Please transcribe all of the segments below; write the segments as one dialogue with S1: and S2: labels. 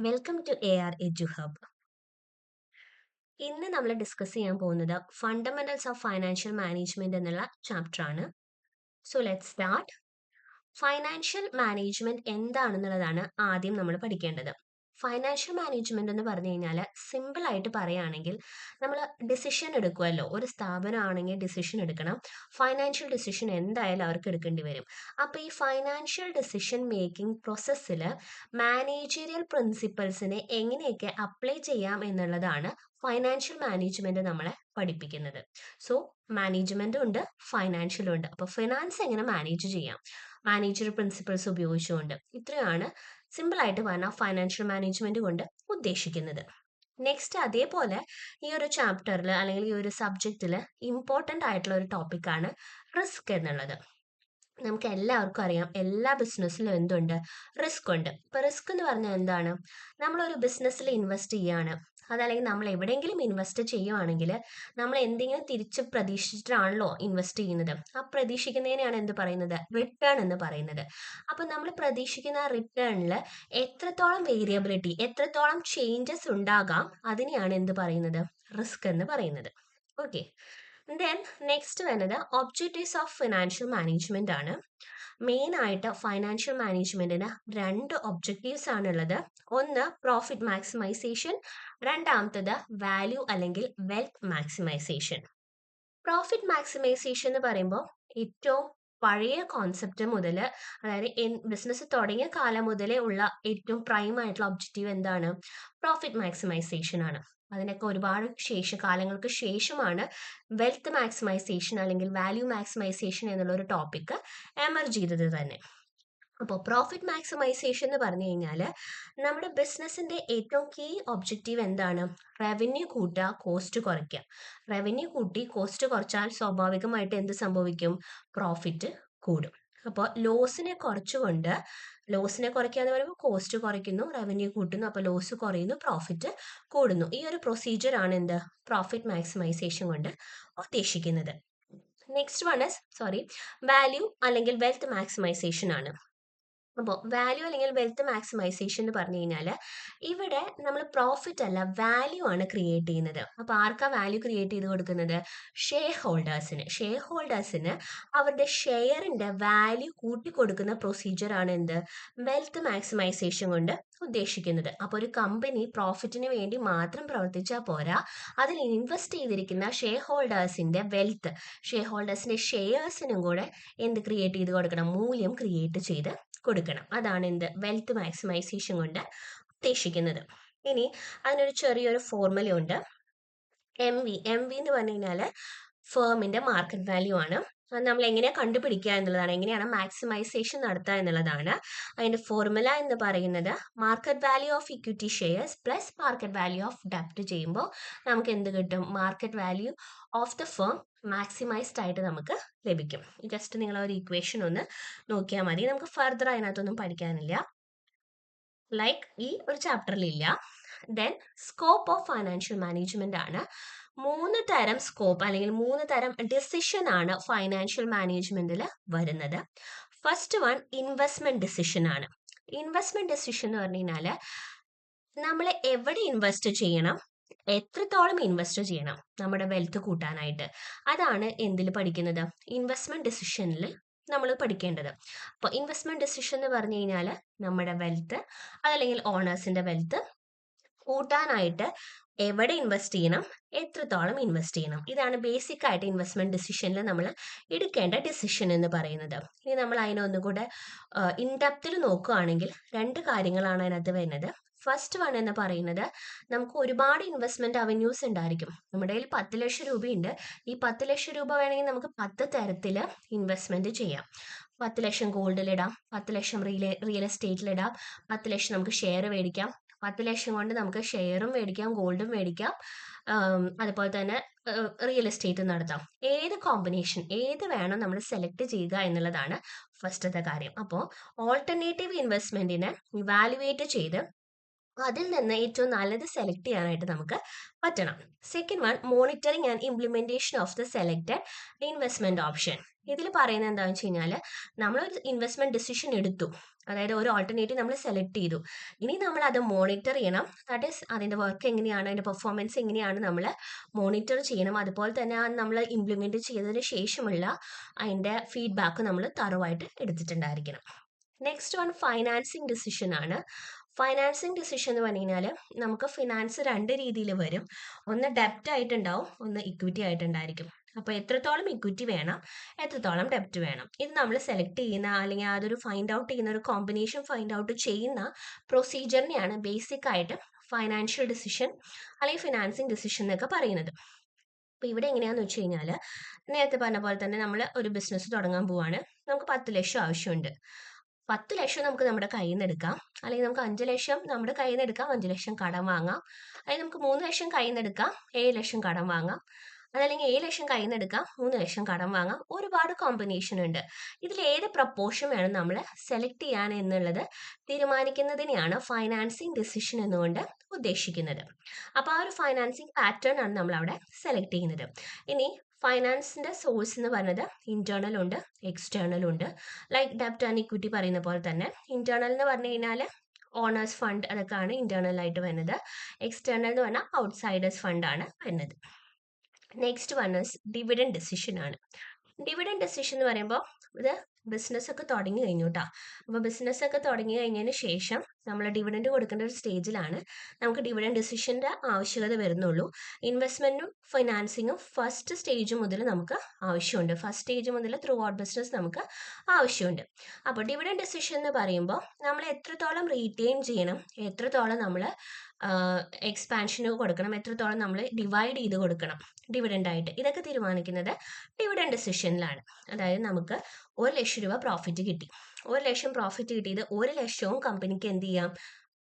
S1: Welcome to AR EduHub. ഇന്ന് നമ്മൾ discuss ചെയ്യാൻ പോകുന്നത് ഫണ്ടമെന്റൽസ് ഓഫ് ഫൈനാൻഷ്യൽ മാനേജ്മെന്റ് എന്നുള്ള ചാപ്റ്റർ ആണ്. So let start. Financial management എന്താണെന്നുള്ളതാണ് ആദ്യം നമ്മൾ പഠിക്കേണ്ടത്. ഫൈനാൻഷ്യൽ മാനേജ്മെന്റ് എന്ന് പറഞ്ഞു കഴിഞ്ഞാൽ സിമ്പിൾ ആയിട്ട് പറയുകയാണെങ്കിൽ നമ്മൾ ഡിസിഷൻ എടുക്കുമല്ലോ. ഒരു സ്ഥാപനമാണെങ്കിൽ ഡിസിഷൻ എടുക്കണം. ഫൈനാൻഷ്യൽ ഡിസിഷൻ എന്തായാലും അവർക്ക് എടുക്കേണ്ടി വരും. അപ്പോൾ ഈ ഫൈനാൻഷ്യൽ ഡിസിഷൻ മേക്കിംഗ് പ്രോസസ്സിൽ മാനേജീരിയൽ പ്രിൻസിപ്പൽസിനെ എങ്ങനെയൊക്കെ അപ്ലൈ ചെയ്യാം എന്നുള്ളതാണ് ഫൈനാൻഷ്യൽ മാനേജ്മെന്റ് നമ്മളെ പഠിപ്പിക്കുന്നത്. സോ മാനേജ്മെന്റും ഉണ്ട്, ഫൈനാൻഷ്യലും ഉണ്ട്. അപ്പോൾ ഫിനാൻസ് എങ്ങനെ മാനേജ് ചെയ്യാം, മാനേജർ പ്രിൻസിപ്പിൾസ് ഉപയോഗിച്ചുകൊണ്ട്. ഇത്രയാണ് സിമ്പിൾ ആയിട്ട് പറഞ്ഞാൽ ഫൈനാൻഷ്യൽ മാനേജ്മെന്റ് കൊണ്ട് ഉദ്ദേശിക്കുന്നത്. നെക്സ്റ്റ് അതേപോലെ ഈ ഒരു ചാപ്റ്ററിൽ അല്ലെങ്കിൽ ഈ ഒരു സബ്ജക്റ്റിൽ ഇമ്പോർട്ടൻ്റ് ആയിട്ടുള്ള ഒരു ടോപ്പിക്കാണ് റിസ്ക് എന്നുള്ളത്. നമുക്ക് എല്ലാവർക്കും അറിയാം, എല്ലാ ബിസിനസ്സിലും എന്തുണ്ട്, റിസ്ക് ഉണ്ട്. ഇപ്പൊ റിസ്ക് എന്ന് പറഞ്ഞാൽ എന്താണ്? നമ്മളൊരു ബിസിനസ്സിൽ ഇൻവെസ്റ്റ് ചെയ്യാണ്, അതല്ലെങ്കിൽ നമ്മൾ എവിടെയെങ്കിലും ഇൻവെസ്റ്റ് ചെയ്യുവാണെങ്കിൽ നമ്മൾ എന്തെങ്കിലും തിരിച്ച് പ്രതീക്ഷിച്ചിട്ടാണല്ലോ ഇൻവെസ്റ്റ് ചെയ്യുന്നത്. ആ പ്രതീക്ഷിക്കുന്നതിനെയാണ് എന്ത് പറയുന്നത്, റിട്ടേൺ എന്ന് പറയുന്നത്. അപ്പൊ നമ്മൾ പ്രതീക്ഷിക്കുന്ന റിട്ടേണിൽ എത്രത്തോളം വേരിയബിലിറ്റി, എത്രത്തോളം ചേഞ്ചസ് ഉണ്ടാകാം, അതിനെയാണ് എന്ത് പറയുന്നത്, റിസ്ക് എന്ന് പറയുന്നത്. ഓക്കെ. ദെൻ നെക്സ്റ്റ് വരുന്നത് ഒബ്ജക്റ്റീവ്സ് ഓഫ് ഫിനാൻഷ്യൽ മാനേജ്മെന്റ് ആണ്. മെയിൻ ആയിട്ട് ഫൈനാൻഷ്യൽ മാനേജ്മെന്റിന് രണ്ട് ഒബ്ജക്റ്റീവ്സ് ആണുള്ളത്. ഒന്ന് പ്രോഫിറ്റ് മാക്സിമൈസേഷൻ, രണ്ടാമത്തത് വാല്യൂ അല്ലെങ്കിൽ വെൽത്ത് മാക്സിമൈസേഷൻ. പ്രോഫിറ്റ് മാക്സിമൈസേഷൻ എന്ന് പറയുമ്പോൾ ഏറ്റവും പഴയ കോൺസെപ്റ്റ് മുതൽ, അതായത് ബിസിനസ് തുടങ്ങിയ കാലം മുതലേ ഉള്ള ഏറ്റവും പ്രൈം ആയിട്ടുള്ള ഒബ്ജക്റ്റീവ് എന്താണ്, പ്രോഫിറ്റ് മാക്സിമൈസേഷൻ ആണ്. അതിനൊക്കെ ഒരുപാട് കാലങ്ങൾക്ക് ശേഷമാണ് വെൽത്ത് മാക്സിമൈസേഷൻ അല്ലെങ്കിൽ വാല്യൂ മാക്സിമൈസേഷൻ എന്നുള്ള ഒരു ടോപ്പിക് എമർജ് ചെയ്തത് തന്നെ. അപ്പോൾ പ്രോഫിറ്റ് മാക്സിമൈസേഷൻ എന്ന് പറഞ്ഞു കഴിഞ്ഞാൽ നമ്മുടെ ബിസിനസിന്റെ ഏറ്റവും കീ ഒബ്ജക്റ്റീവ് എന്താണ്, റവന്യൂ കൂട്ടുക, കോസ്റ്റ് കുറയ്ക്കുക. റവന്യൂ കൂട്ടി കോസ്റ്റ് കുറച്ചാൽ സ്വാഭാവികമായിട്ട് എന്ത് സംഭവിക്കും, പ്രോഫിറ്റ് കൂടും. അപ്പോൾ ലോസിനെ കുറച്ചുകൊണ്ട്, ലോസിനെ കുറയ്ക്കുക എന്ന് പറയുമ്പോൾ കോസ്റ്റ് കുറയ്ക്കുന്നു, റവന്യൂ കൂട്ടുന്നു, അപ്പോൾ ലോസ് കുറയുന്നു, പ്രോഫിറ്റ് കൂടുന്നു. ഈ ഒരു പ്രൊസീജിയർ ആണ് എന്ത്, പ്രോഫിറ്റ് മാക്സിമൈസേഷൻ കൊണ്ട് ഉദ്ദേശിക്കുന്നത്. നെക്സ്റ്റ് വൺ ഇസ് വാല്യൂ അല്ലെങ്കിൽ വെൽത്ത് മാക്സിമൈസേഷൻ ആണ്. അപ്പോൾ വാല്യൂ അല്ലെങ്കിൽ വെൽത്ത് മാക്സിമൈസേഷൻ എന്ന് പറഞ്ഞു കഴിഞ്ഞാൽ ഇവിടെ നമ്മൾ പ്രോഫിറ്റ് അല്ല വാല്യൂ ആണ് ക്രിയേറ്റ് ചെയ്യുന്നത്. അപ്പോൾ ആർക്കാ വാല്യൂ ക്രിയേറ്റ് ചെയ്ത് കൊടുക്കുന്നത്, ഷെയർ ഹോൾഡേഴ്സിന് അവരുടെ ഷെയറിന്റെ വാല്യൂ കൂട്ടി കൊടുക്കുന്ന പ്രൊസീജിയർ ആണ് എന്ത്, വെൽത്ത് മാക്സിമൈസേഷൻ കൊണ്ട് ഉദ്ദേശിക്കുന്നത്. അപ്പോൾ ഒരു കമ്പനി പ്രോഫിറ്റിന് വേണ്ടി മാത്രം പ്രവർത്തിച്ചാൽ പോരാ, അതിൽ ഇൻവെസ്റ്റ് ചെയ്തിരിക്കുന്ന ഷെയർ ഹോൾഡേഴ്സിന്റെ വെൽത്ത്, ഷെയർ ഹോൾഡേഴ്സിന്റെ ഷെയർസിനും കൂടെ എന്ത് ക്രിയേറ്റ് ചെയ്ത് കൊടുക്കണം, മൂല്യം ക്രിയേറ്റ് ചെയ്ത് കൊടുക്കണം. അതാണ് എന്ത്, വെൽത്ത് മാക്സിമൈസേഷൻ കൊണ്ട് ഉദ്ദേശിക്കുന്നത്. ഇനി അതിനൊരു ചെറിയൊരു ഫോർമുല ഉണ്ട്. MV എന്ന് പറഞ്ഞു കഴിഞ്ഞാൽ ഫേമിന്റെ മാർക്കറ്റ് വാല്യൂ ആണ്. അത് നമ്മൾ എങ്ങനെയാ കണ്ടുപിടിക്കുക എന്നുള്ളതാണ്, എങ്ങനെയാണ് മാക്സിമൈസേഷൻ നടത്തുക എന്നുള്ളതാണ്. അതിന്റെ ഫോർമുല എന്ന് പറയുന്നത് market value of equity shares plus market value of ഡെപ്റ്റ് ചെയ്യുമ്പോൾ നമുക്ക് എന്ത് കിട്ടും, market value of the firm maximised ആയിട്ട് നമുക്ക് ലഭിക്കും. ജസ്റ്റ് നിങ്ങൾ ഒരു ഇക്വേഷൻ ഒന്ന് നോക്കിയാൽ മതി. നമുക്ക് ഫർദർ അതിനകത്തൊന്നും പഠിക്കാനില്ല, ലൈക്ക് ഈ ഒരു ചാപ്റ്ററിലില്ല. Then scope of financial management ആണ്. 3 തരം സ്കോപ്പ് അല്ലെങ്കിൽ 3 തരം ഡിസിഷൻ ആണ് ഫൈനാൻഷ്യൽ മാനേജ്മെന്റിൽ വരുന്നത്. ഫസ്റ്റ് വൺ ഇൻവെസ്റ്റ്മെന്റ് ഡിസിഷൻ ആണ്. ഇൻവെസ്റ്റ്മെന്റ് ഡിസിഷൻ എന്ന് പറഞ്ഞു കഴിഞ്ഞാൽ നമ്മൾ എവിടെ ഇൻവെസ്റ്റ് ചെയ്യണം, എത്രത്തോളം ഇൻവെസ്റ്റ് ചെയ്യണം നമ്മുടെ വെൽത്ത് കൂട്ടാനായിട്ട്, അതാണ് എന്തിൽ പഠിക്കുന്നത്, ഇൻവെസ്റ്റ്മെന്റ് ഡിസിഷനിൽ നമ്മൾ പഠിക്കേണ്ടത്. അപ്പോൾ ഇൻവെസ്റ്റ്മെന്റ് ഡിസിഷൻ എന്ന് പറഞ്ഞു കഴിഞ്ഞാൽ നമ്മുടെ വെൽത്ത് അതല്ലെങ്കിൽ ഓണേഴ്സിന്റെ വെൽത്ത് കൂട്ടാനായിട്ട് എവിടെ ഇൻവെസ്റ്റ് ചെയ്യണം, എത്രത്തോളം ഇൻവെസ്റ്റ് ചെയ്യണം, ഇതാണ് ബേസിക് ആയിട്ട് ഇൻവെസ്റ്റ്മെന്റ് ഡിസിഷനിൽ നമ്മൾ എടുക്കേണ്ട ഡിസിഷൻ എന്ന് പറയുന്നത്. ഇനി നമ്മൾ അതിനൊന്നുകൂടെ ഇൻഡെപ്തിൽ നോക്കുകയാണെങ്കിൽ 2 കാര്യങ്ങളാണ് അതിനകത്ത് വരുന്നത്. ഫസ്റ്റ് വൺ എന്ന് പറയുന്നത്, നമുക്ക് ഒരുപാട് ഇൻവെസ്റ്റ്മെന്റ് അവന്യൂസ് ഉണ്ടായിരിക്കും. നമ്മുടെ കയ്യിൽ 10 ലക്ഷം രൂപയുണ്ട്. ഈ 10 ലക്ഷം രൂപ വേണമെങ്കിൽ നമുക്ക് 10 തരത്തിൽ ഇൻവെസ്റ്റ്മെന്റ് ചെയ്യാം. 10 ലക്ഷം ഗോൾഡിലിടാം, 10 ലക്ഷം റിയൽ എസ്റ്റേറ്റിലിടാം, 10 ലക്ഷം നമുക്ക് ഷെയർ മേടിക്കാം, 10 ലക്ഷം കൊണ്ട് നമുക്ക് ഷെയറും മേടിക്കാം, ഗോൾഡും മേടിക്കാം, അതുപോലെ തന്നെ റിയൽ എസ്റ്റേറ്റ് നടത്താം. ഏത് കോമ്പിനേഷൻ, ഏത് വേണം നമ്മൾ സെലക്ട് ചെയ്യുക എന്നുള്ളതാണ് ഫസ്റ്റത്തെ കാര്യം. അപ്പോൾ ഓൾട്ടർനേറ്റീവ് ഇൻവെസ്റ്റ്മെന്റിനെ ഇവാലുവേറ്റ് ചെയ്ത് അതിൽ നിന്ന് ഏറ്റവും നല്ലത് സെലക്ട് ചെയ്യാനായിട്ട് നമുക്ക് പറ്റണം. Second one, monitoring and implementation of the selected investment option. ഇതിൽ പറയുന്നത് എന്താണെന്ന് വെച്ച് കഴിഞ്ഞാൽ, നമ്മളൊരു ഇൻവെസ്റ്റ്മെന്റ് ഡിസിഷൻ എടുത്തു, അതായത് ഒരു ഓൾട്ടർനേറ്റീവ് നമ്മൾ സെലക്ട് ചെയ്തു. ഇനി നമ്മൾ അത് മോണിറ്റർ ചെയ്യണം. ദാറ്റ് ഈസ് അതിന്റെ വർക്ക് എങ്ങനെയാണ്, അതിന്റെ പെർഫോമൻസ് എങ്ങനെയാണ് നമ്മൾ മോണിറ്റർ ചെയ്യണം. അതുപോലെ തന്നെ നമ്മൾ ഇംപ്ലിമെന്റ് ചെയ്തതിന് ശേഷമുള്ള അതിന്റെ ഫീഡ്ബാക്ക് നമ്മൾ തറവായിട്ട് എടുത്തിട്ടുണ്ടായിരിക്കണം. നെക്സ്റ്റ് വൺ ഫൈനാൻസിങ് ഡിസിഷൻ ആണ്. ഫൈനാൻസിങ് ഡിസിഷൻ എന്ന് പറഞ്ഞു കഴിഞ്ഞാൽ നമുക്ക് ഫിനാൻസ് രണ്ട് രീതിയിൽ വരും. ഒന്ന് ഡെപ്റ്റ് ആയിട്ടുണ്ടാവും, ഒന്ന് ഇക്വിറ്റി ആയിട്ടുണ്ടായിരിക്കും. അപ്പോൾ എത്രത്തോളം ഇക്വിറ്റി വേണം, എത്രത്തോളം ഡെപ്റ്റ് വേണം, ഇത് നമ്മൾ സെലക്ട് ചെയ്യുന്ന അല്ലെങ്കിൽ അതൊരു ഫൈൻഡ് ഔട്ട് ചെയ്യുന്ന ഒരു കോമ്പിനേഷൻ ഫൈൻഡ് ഔട്ട് ചെയ്യുന്ന പ്രൊസീജിയറിനെയാണ് ബേസിക് ആയിട്ട് ഫൈനാൻഷ്യൽ ഡിസിഷൻ അല്ലെങ്കിൽ ഫിനാൻസിങ് ഡിസിഷൻ എന്നൊക്കെ പറയുന്നത്. അപ്പോൾ ഇവിടെ എങ്ങനെയാണെന്ന് വെച്ച് കഴിഞ്ഞാൽ, നേരത്തെ പറഞ്ഞ പോലെ തന്നെ നമ്മൾ ഒരു ബിസിനസ് തുടങ്ങാൻ പോവാണ്. നമുക്ക് 10 ലക്ഷം ആവശ്യമുണ്ട്. 10 ലക്ഷം നമുക്ക് നമ്മുടെ കയ്യിൽ നിന്ന് എടുക്കാം, അല്ലെങ്കിൽ നമുക്ക് 5 ലക്ഷം നമ്മുടെ കയ്യിൽ നിന്ന് എടുക്കാം, 5 ലക്ഷം കടം വാങ്ങാം, അല്ലെങ്കിൽ നമുക്ക് 3 ലക്ഷം കയ്യിൽ നിന്ന് എടുക്കാം, 7 ലക്ഷം കടം വാങ്ങാം, അതല്ലെങ്കിൽ 7 ലക്ഷം കയ്യിൽ നിന്ന് എടുക്കാം, 3 ലക്ഷം കടം വാങ്ങാം. ഒരുപാട് കോമ്പിനേഷൻ ഉണ്ട്. ഇതിൽ ഏത് പ്രപ്പോർഷൻ വേണം നമ്മൾ സെലക്ട് ചെയ്യാൻ എന്നുള്ളത് തീരുമാനിക്കുന്നതിനെയാണ് ഫൈനാൻസിങ് ഡിസിഷൻ എന്നുകൊണ്ട് ഉദ്ദേശിക്കുന്നത്. അപ്പോൾ ആ ഒരു ഫൈനാൻസിങ് പാറ്റേൺ ആണ് നമ്മൾ അവിടെ സെലക്ട് ചെയ്യുന്നത്. ഇനി ഫൈനാൻസിന്റെ സോഴ്സ് എന്ന് പറയുന്നത് ഇന്റേണൽ ഉണ്ട്, എക്സ്റ്റേണൽ ഉണ്ട്. ലൈക്ക് ഡെപ്റ്റ് ആൻഡ് ഇക്വിറ്റി പറയുന്ന പോലെ തന്നെ ഇന്റേണൽ എന്ന് പറഞ്ഞു കഴിഞ്ഞാൽ ഓണേഴ്സ് ഫണ്ട് അതൊക്കെയാണ് ഇന്റേണൽ ആയിട്ട് വരുന്നത്. എക്സ്റ്റേണൽ എന്ന് പറഞ്ഞാൽ ഔട്ട്സൈഡേഴ്സ് ഫണ്ട് ആണ് വരുന്നത്. Next one is dividend decision ആണ്. ഡിവിഡൻഡ് ഡിസിഷൻ എന്ന് പറയുമ്പോൾ ഇത് ബിസിനസ് ഒക്കെ തുടങ്ങി കഴിഞ്ഞു കേട്ടോ. അപ്പോൾ ബിസിനസ് ഒക്കെ തുടങ്ങി കഴിഞ്ഞതിന് ശേഷം നമ്മൾ ഡിവിഡൻഡ് കൊടുക്കേണ്ട ഒരു സ്റ്റേജിലാണ് നമുക്ക് ഡിവിഡൻഡ് ഡിസിഷൻ്റെ ആവശ്യകത വരുന്നുള്ളൂ. ഇൻവെസ്റ്റ്മെന്റും ഫൈനാൻസിങ്ങും ഫസ്റ്റ് സ്റ്റേജ് മുതൽ നമുക്ക് ആവശ്യമുണ്ട്. ഫസ്റ്റ് സ്റ്റേജ് മുതൽ ത്രൂ ഔട്ട് ബിസിനസ് നമുക്ക് ആവശ്യമുണ്ട്. അപ്പോൾ ഡിവിഡൻഡ് ഡിസിഷൻ എന്ന് പറയുമ്പോൾ നമ്മൾ എത്രത്തോളം റീറ്റെയിൻ ചെയ്യണം, എത്രത്തോളം നമ്മൾ എക്സ്പാൻഷന് കൊടുക്കണം, എത്രത്തോളം നമ്മൾ ഡിവൈഡ് ചെയ്ത് കൊടുക്കണം ഡിവിഡൻഡ് ആയിട്ട്, ഇതൊക്കെ തീരുമാനിക്കുന്നത് ഡിവിഡൻഡ് ഡിസിഷനിലാണ്. അതായത് നമുക്ക് 1 ലക്ഷം രൂപ പ്രോഫിറ്റ് കിട്ടി. 1 ലക്ഷം പ്രോഫിറ്റ് കിട്ടിയത് 1 ലക്ഷവും കമ്പനിക്ക് എന്ത് ചെയ്യാം,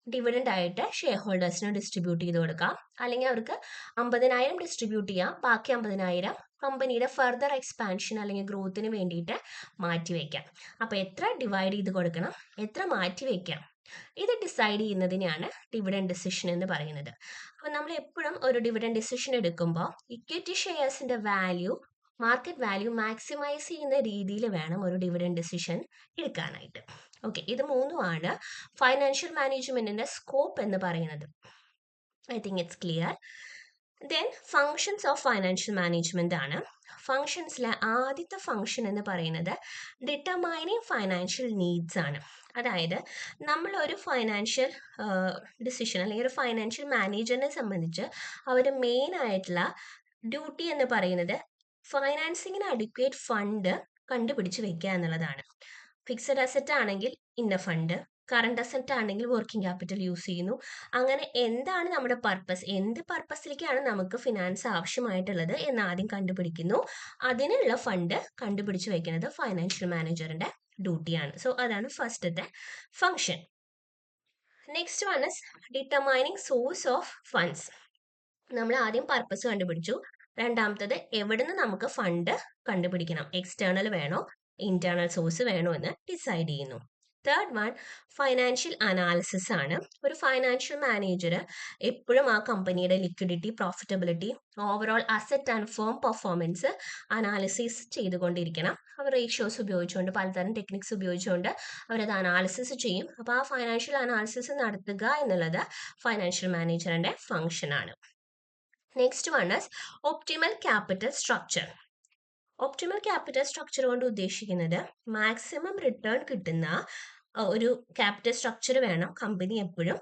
S1: ഡിവിഡൻഡ് ആയിട്ട് ഷെയർ ഹോൾഡേഴ്സിന് ഡിസ്ട്രിബ്യൂട്ട് ചെയ്ത് കൊടുക്കാം. അല്ലെങ്കിൽ അവർക്ക് 50,000 ഡിസ്ട്രിബ്യൂട്ട് ചെയ്യാം, ബാക്കി 50,000 കമ്പനിയുടെ ഫർദർ എക്സ്പാൻഷൻ അല്ലെങ്കിൽ ഗ്രോത്തിന് വേണ്ടിയിട്ട് മാറ്റിവെക്കാം. അപ്പോൾ എത്ര ഡിവൈഡ് ചെയ്ത് കൊടുക്കണം, എത്ര മാറ്റിവെക്കാം, ഇത് ഡിസൈഡ് ചെയ്യുന്നതിനെയാണ് ഡിവിഡൻഡ് ഡിസിഷൻ എന്ന് പറയുന്നത്. അപ്പോൾ നമ്മൾ എപ്പോഴും ഒരു ഡിവിഡൻഡ് ഡിസിഷൻ എടുക്കുമ്പോൾ ഇക്വിറ്റി ഷെയർസിന്റെ വാല്യൂ, മാർക്കറ്റ് വാല്യൂ മാക്സിമൈസ് ചെയ്യുന്ന രീതിയിൽ വേണം ഒരു ഡിവിഡൻഡ് ഡിസിഷൻ എടുക്കാനായിട്ട്. ഓക്കെ, ഇത് മൂന്നുമാണ് ഫൈനാൻഷ്യൽ മാനേജ്മെന്റിന്റെ സ്കോപ്പ് എന്ന് പറയുന്നത്. I think it's clear. Then functions of financial management ആണ്. ഫങ്ഷൻസിലെ ആദ്യത്തെ ഫങ്ഷൻ എന്ന് പറയുന്നത് ഡിറ്റർമൈനിങ് ഫൈനാൻഷ്യൽ നീഡ്സ് ആണ്. അതായത് നമ്മളൊരു ഫൈനാൻഷ്യൽ ഡിസിഷൻ അല്ലെങ്കിൽ ഒരു ഫൈനാൻഷ്യൽ മാനേജറിനെ സംബന്ധിച്ച് അവർ മെയിൻ ആയിട്ടുള്ള ഡ്യൂട്ടി എന്ന് പറയുന്നത് ഫൈനാൻസിങ്ങിന് അഡിക്വേറ്റ് ഫണ്ട് കണ്ടുപിടിച്ച് വെക്കുക എന്നുള്ളതാണ്. ഫിക്സഡ് അസറ്റ് ആണെങ്കിൽ ഇന്ന ഫണ്ട്, കറണ്ട് അസറ്റ് ആണെങ്കിൽ വർക്കിംഗ് ക്യാപിറ്റൽ യൂസ് ചെയ്യുന്നു. അങ്ങനെ എന്താണ് നമ്മുടെ പർപ്പസ്, എന്ത് പർപ്പസിലേക്കാണ് നമുക്ക് ഫിനാൻസ് ആവശ്യമായിട്ടുള്ളത് എന്ന് ആദ്യം കണ്ടുപിടിക്കുന്നു. അതിനുള്ള ഫണ്ട് കണ്ടുപിടിച്ച് വെക്കുന്നത് ഫൈനാൻഷ്യൽ മാനേജറിന്റെ ഡ്യൂട്ടിയാണ്. സോ അതാണ് ഫസ്റ്റത്തെ function. Next one is determining source of funds. നമ്മൾ ആദ്യം പർപ്പസ് കണ്ടുപിടിച്ചു. രണ്ടാമത്തത് എവിടുന്ന് നമുക്ക് ഫണ്ട് കണ്ടുപിടിക്കണം, എക്സ്റ്റേണൽ വേണോ ഇന്റേണൽ സോഴ്സ് വേണോ എന്ന് ഡിസൈഡ് ചെയ്യുന്നു. തേർഡ് വൺ ഫൈനാൻഷ്യൽ അനാലിസിസ് ആണ്. ഒരു ഫൈനാൻഷ്യൽ മാനേജർ എപ്പോഴും ആ കമ്പനിയുടെ liquidity, profitability, overall asset and firm performance analysis ചെയ്തുകൊണ്ടിരിക്കണം. അവർ റേഷ്യോസ് ഉപയോഗിച്ചുകൊണ്ട്, പലതരം ടെക്നിക്സ് ഉപയോഗിച്ചുകൊണ്ട് അവരത് അനാലിസിസ് ചെയ്യും. അപ്പോൾ ആ ഫൈനാൻഷ്യൽ അനാലിസിസ് നടത്തുക എന്നുള്ളത് ഫൈനാൻഷ്യൽ മാനേജറിന്റെ ഫംഗ്ഷൻ ആണ്. Next one is optimal capital structure. Optimal capital structure കൊണ്ട് ഉദ്ദേശിക്കുന്നത് മാക്സിമം റിട്ടേൺ കിട്ടുന്ന ഒരു ക്യാപിറ്റൽ സ്ട്രക്ചർ വേണം കമ്പനി എപ്പോഴും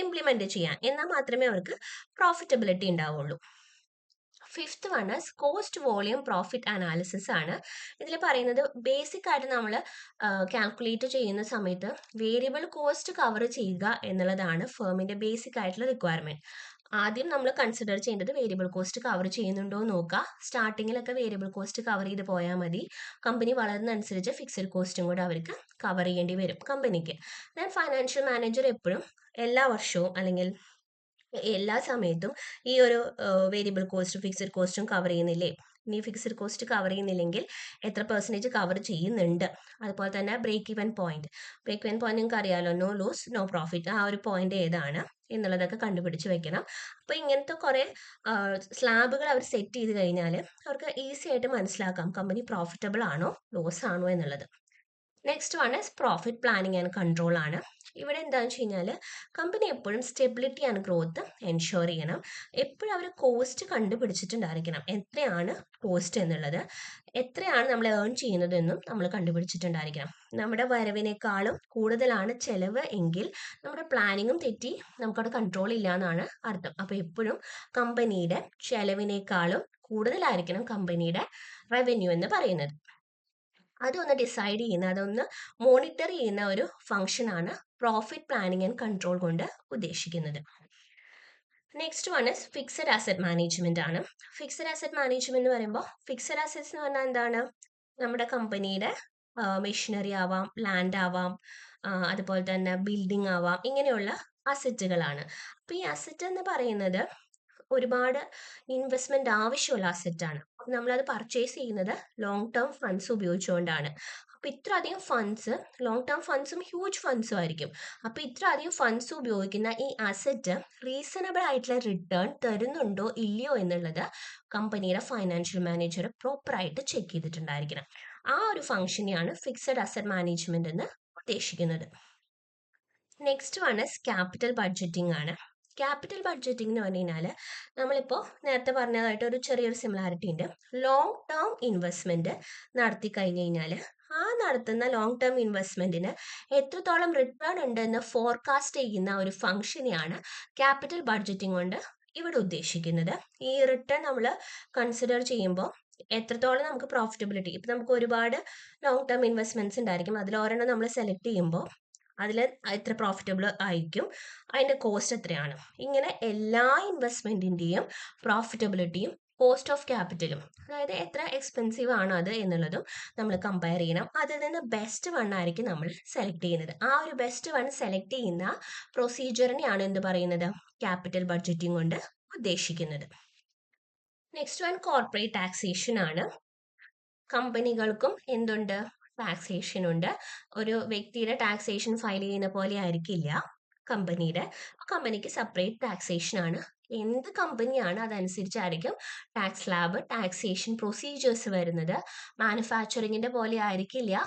S1: ഇംപ്ലിമെന്റ് ചെയ്യാൻ, എന്നാൽ മാത്രമേ അവർക്ക് പ്രോഫിറ്റബിലിറ്റി ഉണ്ടാവുള്ളൂ. Fifth one is cost volume profit analysis ആണ്. ഇതിൽ പറയുന്നത് ബേസിക് ആയിട്ട് നമ്മൾ കാൽക്കുലേറ്റ് ചെയ്യുന്ന സമയത്ത് വേരിയബിൾ കോസ്റ്റ് കവർ ചെയ്യുക എന്നുള്ളതാണ് ഫേമിന്റെ ബേസിക് ആയിട്ടുള്ള റിക്വയർമെന്റ്. ആദ്യം നമ്മൾ കൺസിഡർ ചെയ്യേണ്ടത് വേരിയബിൾ കോസ്റ്റ് കവർ ചെയ്യുന്നുണ്ടോ എന്ന് നോക്കുക. സ്റ്റാർട്ടിങ്ങിലൊക്കെ വേരിയബിൾ കോസ്റ്റ് കവർ ചെയ്ത് പോയാൽ മതി. കമ്പനി വളരുന്നതനുസരിച്ച് ഫിക്സഡ് കോസ്റ്റും കൂടെ അവർക്ക് കവർ ചെയ്യേണ്ടി വരും കമ്പനിക്ക്. ദെൻ ഫൈനാൻഷ്യൽ മാനേജർ എപ്പോഴും എല്ലാ വർഷവും അല്ലെങ്കിൽ എല്ലാ സമയത്തും ഈ ഒരു വേരിയബിൾ കോസ്റ്റും ഫിക്സഡ് കോസ്റ്റും കവർ ചെയ്യുന്നില്ലേ, ഇനി ഫിക്സ്ഡ് കോസ്റ്റ് കവർ ചെയ്യുന്നില്ലെങ്കിൽ എത്ര പെർസെൻറ്റേജ് കവർ ചെയ്യുന്നുണ്ട്, അതുപോലെ തന്നെ ബ്രേക്ക് ഈവൻ പോയിന്റ് നിങ്ങൾക്ക് അറിയാലോ, നോ ലോസ് നോ പ്രോഫിറ്റ്, ആ ഒരു പോയിന്റ് ഏതാണ് എന്നുള്ളതൊക്കെ കണ്ടുപിടിച്ച് വെക്കണം. അപ്പോൾ ഇങ്ങനത്തെ കുറേ സ്ലാബുകൾ അവർ സെറ്റ് ചെയ്ത് കഴിഞ്ഞാൽ അവർക്ക് ഈസി ആയിട്ട് മനസ്സിലാക്കാം കമ്പനി പ്രോഫിറ്റബിൾ ആണോ ലോസ് ആണോ എന്നുള്ളത്. Next one is profit planning and control ആണ്. ഇവിടെ എന്താണെന്ന് വെച്ച് കഴിഞ്ഞാൽ കമ്പനി എപ്പോഴും സ്റ്റെബിലിറ്റി ആൻഡ് ഗ്രോത്ത് എൻഷുർ ചെയ്യണം. എപ്പോഴും അവർ കോസ്റ്റ് കണ്ടുപിടിച്ചിട്ടുണ്ടായിരിക്കണം, എത്രയാണ് കോസ്റ്റ് എന്നുള്ളത്, എത്രയാണ് നമ്മൾ ഏൺ ചെയ്യുന്നതെന്നും നമ്മൾ കണ്ടുപിടിച്ചിട്ടുണ്ടായിരിക്കണം. നമ്മുടെ വരവിനേക്കാളും കൂടുതലാണ് ചെലവ് എങ്കിൽ നമ്മുടെ പ്ലാനിങ്ങും തെറ്റി നമുക്കവിടെ കൺട്രോൾ ഇല്ല എന്നാണ് അർത്ഥം. അപ്പോൾ എപ്പോഴും കമ്പനിയുടെ ചെലവിനേക്കാളും കൂടുതലായിരിക്കണം കമ്പനിയുടെ റവന്യൂ എന്ന് പറയുന്നത്. അതൊന്ന് ഡിസൈഡ് ചെയ്യുന്ന, അതൊന്ന് മോണിറ്റർ ചെയ്യുന്ന ഒരു ഫംഗ്ഷനാണ് പ്രോഫിറ്റ് പ്ലാനിങ് ആൻഡ് കൺട്രോൾ കൊണ്ട് ഉദ്ദേശിക്കുന്നത്. Next one is fixed asset management ആണ്. ഫിക്സഡ് അസറ്റ് മാനേജ്മെന്റ് എന്ന് പറയുമ്പോൾ ഫിക്സഡ് അസറ്റ്സ് എന്ന് പറഞ്ഞാൽ എന്താണ്, നമ്മുടെ കമ്പനിയുടെ മെഷീനറി ആവാം, ലാൻഡ് ആവാം, അതുപോലെ തന്നെ ബിൽഡിംഗ് ആവാം, ഇങ്ങനെയുള്ള അസറ്റുകളാണ്. അപ്പോൾ ഈ അസറ്റ് എന്ന് പറയുന്നത് ഒരുപാട് ഇൻവെസ്റ്റ്മെന്റ് ആവശ്യമുള്ള അസറ്റാണ്. നമ്മളത് പർച്ചേസ് ചെയ്യുന്നത് ലോങ് ടേം ഫണ്ട്സ് ഉപയോഗിച്ചുകൊണ്ടാണ്. അപ്പോൾ ഇത്ര അധികം ഫണ്ട്സ്, ലോങ് ടേം ഫണ്ട്സും ഹ്യൂജ് ഫണ്ട്സും ആയിരിക്കും. അപ്പോൾ ഇത്ര അധികം ഫണ്ട്സ് ഉപയോഗിക്കുന്ന ഈ അസറ്റ് റീസണബിൾ ആയിട്ടുള്ള റിട്ടേൺ തരുന്നുണ്ടോ ഇല്ലയോ എന്നുള്ളത് കമ്പനിയുടെ ഫൈനാൻഷ്യൽ മാനേജർ പ്രോപ്പറായിട്ട് ചെക്ക് ചെയ്തിട്ടുണ്ടായിരിക്കണം. ആ ഒരു ഫംഗ്ഷനെയാണ് ഫിക്സഡ് അസറ്റ് മാനേജ്മെന്റ് എന്ന് ഉദ്ദേശിക്കുന്നത്. Next one is capital budgeting ആണ്. ക്യാപിറ്റൽ ബഡ്ജറ്റിംഗ് എന്ന് പറഞ്ഞു കഴിഞ്ഞാൽ നമ്മളിപ്പോൾ നേരത്തെ പറഞ്ഞതായിട്ട് ഒരു ചെറിയൊരു സിമിലാരിറ്റി ഉണ്ട്. ലോങ് ടേം ഇൻവെസ്റ്റ്മെന്റ് നടത്തി കഴിഞ്ഞു കഴിഞ്ഞാൽ ആ നടത്തുന്ന ലോങ് ടേം ഇൻവെസ്റ്റ്മെന്റിന് എത്രത്തോളം റിട്ടേൺ ഉണ്ട് എന്ന് ഫോർകാസ്റ്റ് ചെയ്യുന്ന ഒരു ഫംഗ്ഷനെയാണ് ക്യാപിറ്റൽ ബഡ്ജറ്റിംഗ് കൊണ്ട് ഇവിടെ ഉദ്ദേശിക്കുന്നത്. ഈ റിട്ടേൺ നമ്മൾ കൺസിഡർ ചെയ്യുമ്പോൾ എത്രത്തോളം നമുക്ക് പ്രോഫിറ്റബിലിറ്റി, ഇപ്പം നമുക്ക് ഒരുപാട് ലോങ് ടേം ഇൻവെസ്റ്റ്മെന്റ്സ് ഉണ്ടായിരിക്കും, അതിൽ ഒരെണ്ണം നമ്മൾ സെലക്ട് ചെയ്യുമ്പോൾ അതിൽ എത്ര പ്രോഫിറ്റബിൾ ആയിരിക്കും, അതിൻ്റെ കോസ്റ്റ് എത്രയാണ്, ഇങ്ങനെ എല്ലാ ഇൻവെസ്റ്റ്മെൻറ്റിൻ്റെയും പ്രോഫിറ്റബിലിറ്റിയും കോസ്റ്റ് ഓഫ് ക്യാപിറ്റലും, അതായത് എത്ര എക്സ്പെൻസീവ് ആണ് അത് എന്നുള്ളതും നമ്മൾ കമ്പയർ ചെയ്യണം. അതിൽ നിന്ന് ബെസ്റ്റ് വൺ ആയിരിക്കും നമ്മൾ സെലക്ട് ചെയ്യുന്നത്. ആ ഒരു ബെസ്റ്റ് വൺ സെലക്ട് ചെയ്യുന്ന പ്രൊസീജിയറിനെയാണ് എന്ത് പറയുന്നത്, ക്യാപിറ്റൽ ബഡ്ജറ്റിംഗ് കൊണ്ട് ഉദ്ദേശിക്കുന്നത്. നെക്സ്റ്റ് വൺ കോർപ്പറേറ്റ് ടാക്സേഷൻ ആണ്. കമ്പനികൾക്കും എന്തുണ്ട്, ടാക്സേഷൻ ഉണ്ട്. ഒരു വ്യക്തിയുടെ ടാക്സേഷൻ ഫയൽ ചെയ്യുന്ന പോലെ ആയിരിക്കില്ല കമ്പനിക്ക് സെപ്പറേറ്റ് ടാക്സേഷൻ ആണ്. എന്ത് കമ്പനിയാണ് അതനുസരിച്ചായിരിക്കും ടാക്സ് സ്ലാബ്, ടാക്സേഷൻ പ്രൊസീജിയേഴ്സ് വരുന്നത്. മാനുഫാക്ചറിങ്ങിന്റെ പോലെ ആയിരിക്കില്ല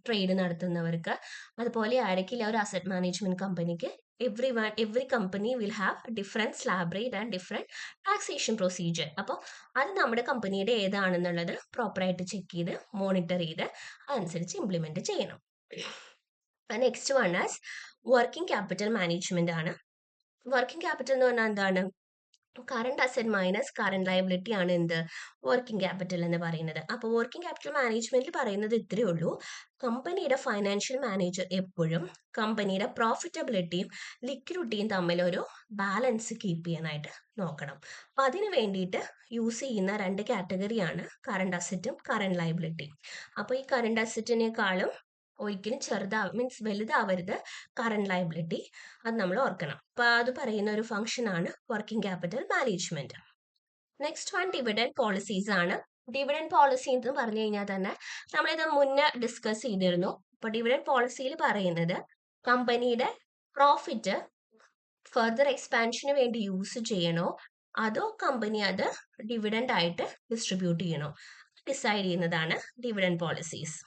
S1: ട്രേഡ് നടത്തുന്നവർക്ക്, അതുപോലെ ആയിരിക്കില്ല ഒരു അസറ്റ് മാനേജ്മെന്റ് കമ്പനിക്ക്. every company will have a different slab rate and different taxation procedure. അപ്പോൾ അത് നമ്മുടെ കമ്പനിയുടെ ഏതാണെന്നുള്ളത് പ്രോപ്പറായിട്ട് ചെക്ക് ചെയ്ത് മോണിറ്റർ ചെയ്ത് അതനുസരിച്ച് ഇംപ്ലിമെന്റ് ചെയ്യണം. Next one as working capital management ആണ്. വർക്കിംഗ് ക്യാപിറ്റൽ എന്ന് പറഞ്ഞാൽ എന്താണ്, current asset minus current liability ആണ് എന്ത്, വർക്കിംഗ് ക്യാപിറ്റൽ എന്ന് പറയുന്നത്. അപ്പോൾ വർക്കിംഗ് ക്യാപിറ്റൽ മാനേജ്മെന്റിൽ പറയുന്നത് ഇത്രയേ ഉള്ളൂ, കമ്പനിയുടെ ഫൈനാൻഷ്യൽ മാനേജർ എപ്പോഴും കമ്പനിയുടെ പ്രോഫിറ്റബിലിറ്റിയും ലിക്വിഡിറ്റിയും തമ്മിലൊരു ബാലൻസ് കീപ്പ് ചെയ്യാനായിട്ട് നോക്കണം. അപ്പം അതിന് വേണ്ടിയിട്ട് യൂസ് ചെയ്യുന്ന രണ്ട് കാറ്റഗറിയാണ് കറണ്ട് അസറ്റും കറണ്ട് ലയബിലിറ്റി. അപ്പോൾ ഈ കറണ്ട് അസറ്റിനേക്കാളും ഒരിക്കലും മീൻസ് വലുതാവരുത് കറണ്ട് ലയബിലിറ്റി, അത് നമ്മൾ ഓർക്കണം. അപ്പോൾ അത് പറയുന്ന ഒരു ഫംഗ്ഷൻ ആണ് working capital management. Next one dividend policies ആണ്. ഡിവിഡൻഡ് പോളിസി എന്ന് പറഞ്ഞു കഴിഞ്ഞാൽ തന്നെ നമ്മളിത് മുന്നേ ഡിസ്കസ് ചെയ്തിരുന്നു. അപ്പോൾ ഡിവിഡൻഡ് പോളിസിയിൽ പറയുന്നത് കമ്പനിയുടെ പ്രോഫിറ്റ് ഫർദർ എക്സ്പാൻഷന് വേണ്ടി യൂസ് ചെയ്യണോ അതോ കമ്പനി അത് ഡിവിഡൻഡ് ആയിട്ട് ഡിസ്ട്രിബ്യൂട്ട് ചെയ്യണോ, ഡിസൈഡ് ചെയ്യുന്നതാണ് dividend policies.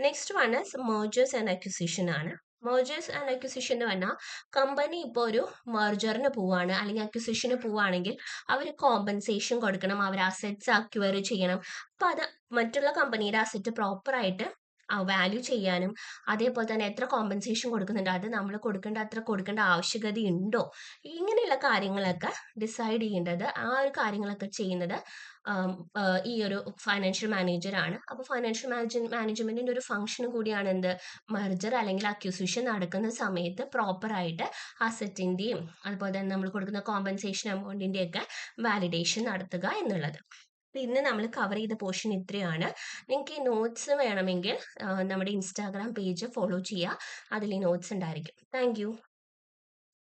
S1: Next one is mergers and acquisition ആണ്. മെർജേഴ്സ് ആൻഡ് അക്വിസിഷൻ എന്ന് പറഞ്ഞാൽ കമ്പനി ഇപ്പോൾ ഒരു മെർജറിന് പോവാണ് അല്ലെങ്കിൽ അക്വിസിഷന് പോവുകയാണെങ്കിൽ അവർ കോമ്പൻസേഷൻ കൊടുക്കണം, അവർ അസറ്റ്സ് അക്വയർ ചെയ്യണം. അപ്പോൾ അത് മറ്റുള്ള കമ്പനിയുടെ അസറ്റ് പ്രോപ്പറായിട്ട് വാല്യൂ ചെയ്യാനും അതേപോലെ തന്നെ എത്ര കോമ്പൻസേഷൻ കൊടുക്കുന്നുണ്ട്, അത് നമ്മൾ കൊടുക്കേണ്ട ആവശ്യകതയുണ്ടോ, ഇങ്ങനെയുള്ള കാര്യങ്ങളൊക്കെ ഡിസൈഡ് ചെയ്യേണ്ടത്, ആ ഒരു കാര്യങ്ങളൊക്കെ ചെയ്യുന്നത് ഈ ഒരു ഫൈനാൻഷ്യൽ മാനേജറാണ്. അപ്പോൾ ഫൈനാൻഷ്യൽ മാനേജ്മെന്റിന്റെ ഒരു ഫംഗ്ഷൻ കൂടിയാണ് എന്ത്, മെർജർ അല്ലെങ്കിൽ അക്വിസിഷൻ നടക്കുന്ന സമയത്ത് പ്രോപ്പറായിട്ട് അസറ്റിന്റെയും അതുപോലെ തന്നെ നമ്മൾ കൊടുക്കുന്ന കോമ്പൻസേഷൻ എമൗണ്ടിന്റെ ഒക്കെ വാലിഡേഷൻ നടത്തുക എന്നുള്ളത്. ഇന്ന് നമ്മൾ കവർ ചെയ്ത പോർഷൻ ഇത്രയാണ്. നിങ്ങൾക്ക് ഈ നോട്ട്സ് വേണമെങ്കിൽ നമ്മുടെ ഇൻസ്റ്റാഗ്രാം പേജ് ഫോളോ ചെയ്യുക, അതിൽ ഈ നോട്ട്സ് ഉണ്ടായിരിക്കും. താങ്ക്